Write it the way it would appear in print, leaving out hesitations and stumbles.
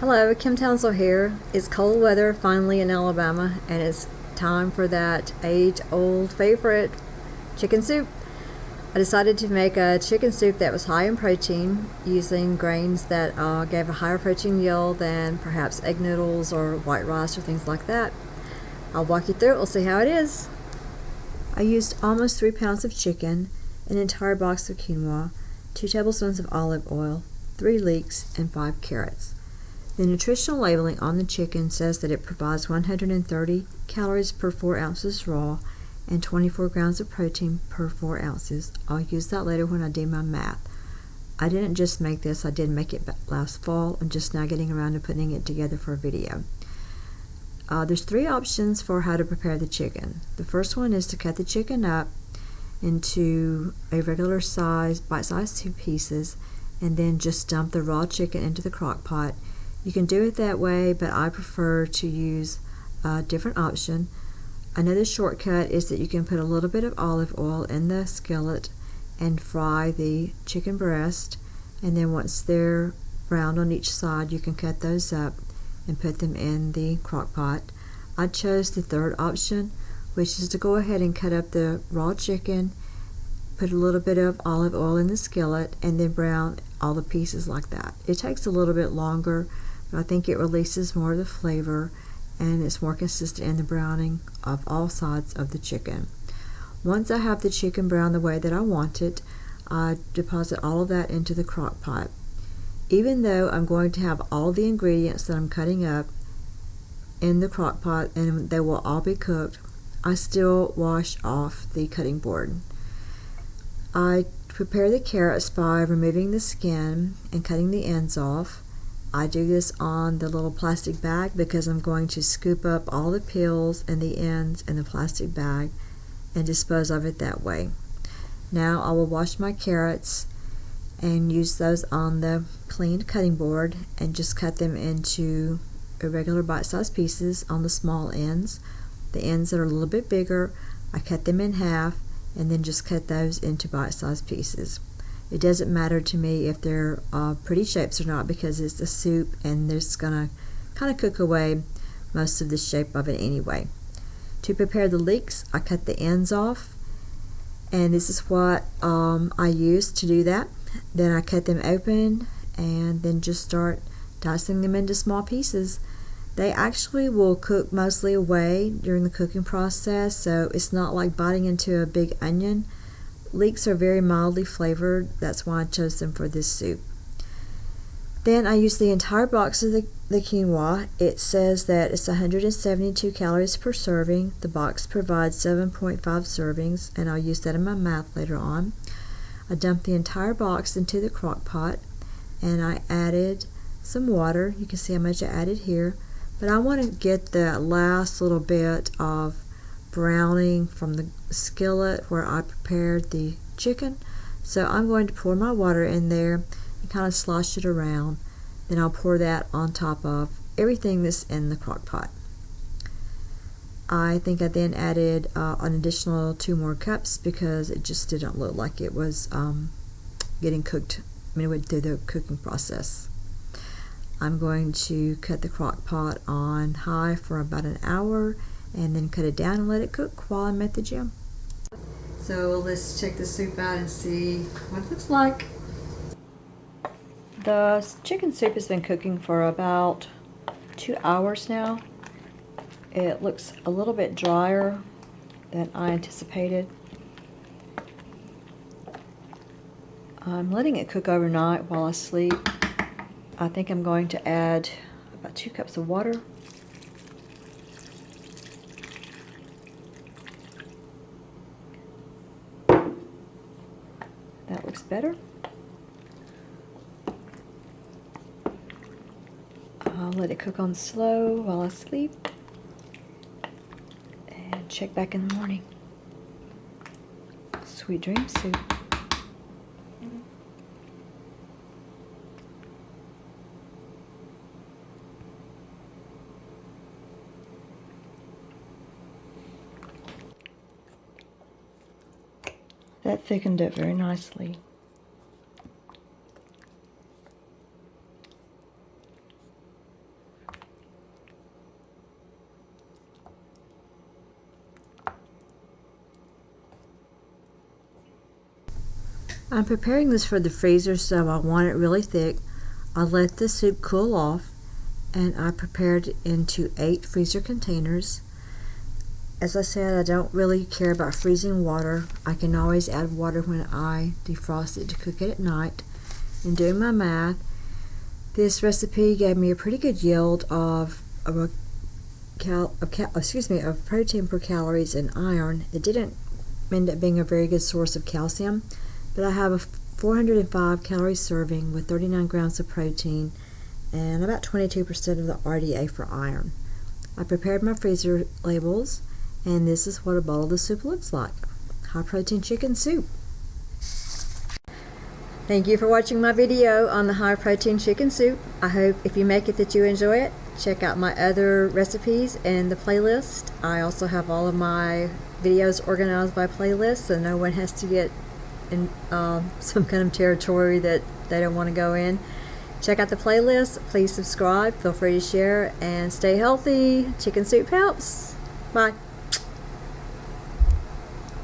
Hello, Kim Townsel here. It's cold weather finally in Alabama, and it's time for that age-old favorite, chicken soup. I decided to make a chicken soup that was high in protein using grains that gave a higher protein yield than perhaps egg noodles or white rice or things like that. I'll walk you through it. We'll see how it is. I used almost 3 pounds of chicken, an entire box of quinoa, 2 tablespoons of olive oil, 3 leeks, and 5 carrots. The nutritional labeling on the chicken says that it provides 130 calories per 4 ounces raw and 24 grams of protein per 4 ounces. I'll use that later when I do my math. I didn't just make this, I did make it last fall. I'm just now getting around to putting it together for a video. There's 3 options for how to prepare the chicken. The first one is to cut the chicken up into a regular size, bite-sized 2 pieces, and then just dump the raw chicken into the crock pot. You can do it that way, but I prefer to use a different option. Another shortcut is that you can put a little bit of olive oil in the skillet and fry the chicken breast, and then once they're browned on each side, you can cut those up and put them in the crock pot. I chose the third option, which is to go ahead and cut up the raw chicken, put a little bit of olive oil in the skillet, and then brown all the pieces like that. It takes a little bit longer, but I think it releases more of the flavor and it's more consistent in the browning of all sides of the chicken. Once I have the chicken browned the way that I want it, I deposit all of that into the crock pot. Even though I'm going to have all the ingredients that I'm cutting up in the crock pot and they will all be cooked, I still wash off the cutting board. I prepare the carrots by removing the skin and cutting the ends off. I do this on the little plastic bag because I'm going to scoop up all the peels and the ends in the plastic bag and dispose of it that way. Now I will wash my carrots and use those on the cleaned cutting board and just cut them into irregular bite-sized pieces on the small ends. The ends that are a little bit bigger, I cut them in half and then just cut those into bite-sized pieces. It doesn't matter to me if they're pretty shapes or not because it's a soup and it's going to kind of cook away most of the shape of it anyway. To prepare the leeks, I cut the ends off, and this is what I use to do that. Then I cut them open and then just start dicing them into small pieces. They actually will cook mostly away during the cooking process, so it's not like biting into a big onion. Leeks are very mildly flavored, that's why I chose them for this soup. Then I use the entire box of the quinoa. It says that it's 172 calories per serving. The box provides 7.5 servings, and I'll use that in my math later on. I dumped the entire box into the crock pot, and I added some water. You can see how much I added here, but I want to get that last little bit of browning from the skillet where I prepared the chicken. So I'm going to pour my water in there and kind of slosh it around. Then I'll pour that on top of everything that's in the crock pot. I think I then added an additional 2 more cups because it just didn't look like it was getting cooked midway through the cooking process. I'm going to cut the crock pot on high for about an hour and then cut it down and let it cook while I'm at the gym. So let's check the soup out and see what it looks like. The chicken soup has been cooking for about 2 hours now. It looks a little bit drier than I anticipated. I'm letting it cook overnight while I sleep. I think I'm going to add about 2 cups of water. That looks better. I'll let it cook on slow while I sleep and check back in the morning. Sweet dream soup. That thickened it very nicely. I'm preparing this for the freezer, so I want it really thick. I let the soup cool off, and I prepared it into 8 freezer containers. As I said, I don't really care about freezing water. I can always add water when I defrost it to cook it at night. In doing my math, this recipe gave me a pretty good yield of protein per calories and iron. It didn't end up being a very good source of calcium, but I have a 405 calorie serving with 39 grams of protein and about 22% of the RDA for iron. I prepared my freezer labels, and this is what a bowl of the soup looks like. High protein chicken soup. Thank you for watching my video on the high protein chicken soup. I hope if you make it that you enjoy it. Check out my other recipes in the playlist. I also have all of my videos organized by playlist, so no one has to get in some kind of territory that they don't want to go in. Check out the playlist. Please subscribe. Feel free to share and stay healthy. Chicken soup helps. Bye.